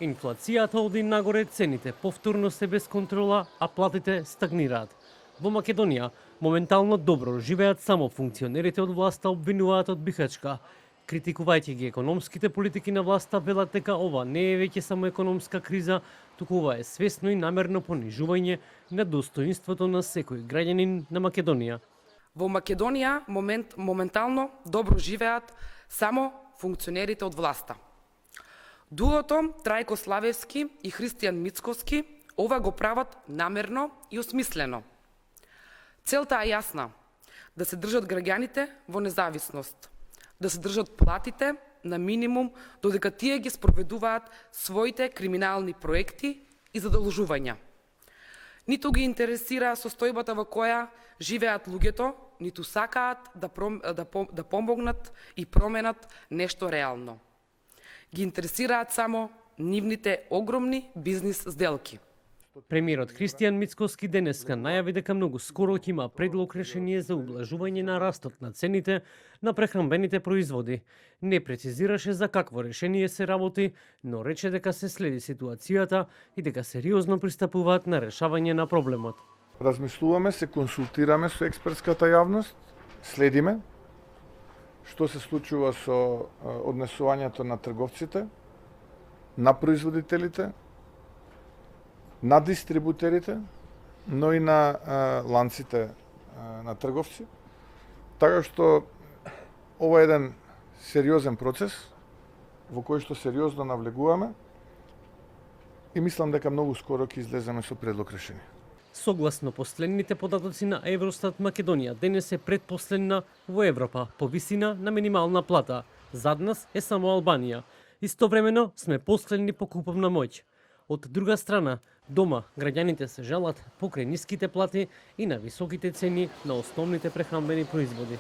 Инфлацијата оди нагоре, цените повторно се без контрола, а платите стагнираат. Во Македонија моментално добро живеат само функционерите од власта обвинуваат од бихачка. Критикувајќи ги економските политики на власта, велат дека ова не е веќе само економска криза, туку ова е свесно и намерно понижување на достоинството на секој граѓанин на Македонија. Во Македонија моментално добро живеат само функционерите од власта. Дуото Трајко Славевски и Христијан Мицковски ова го прават намерно и осмислено. Целта е јасна – да се држат граѓаните во независност, да се држат платите на минимум додека тие ги спроведуваат своите криминални проекти и задолжувања. Ниту ги интересира состојбата во која живеат луѓето, ниту сакаат да помогнат и променат нешто реално. Ги интересираат само нивните огромни бизнис сделки. Премиерот Христијан Мицковски денеска најави дека многу скоро ќе има предлог решение за ублажување на растот на цените на прехранбените производи. Не прецизираше за какво решение се работи, но рече дека се следи ситуацијата и дека сериозно пристапуваат на решавање на проблемот. Размислуваме, се консултираме со експертската јавност, следиме што се случува со однесувањето на трговците, на производителите, на дистрибутерите, но и на ланците на трговци. Така што ова е еден сериозен процес во кој што сериозно навлегуваме и мислам дека многу скоро ќе излеземе со предлог решение. Согласно последните податоци на Евростат, Македонија денес е предпоследна во Европа по висина на минимална плата. Зад нас е само Албанија. Истовремено сме последни по куповна моќ. Од друга страна, дома граѓаните се жалат покрај ниските плати и на високите цени на основните прехранбени производи.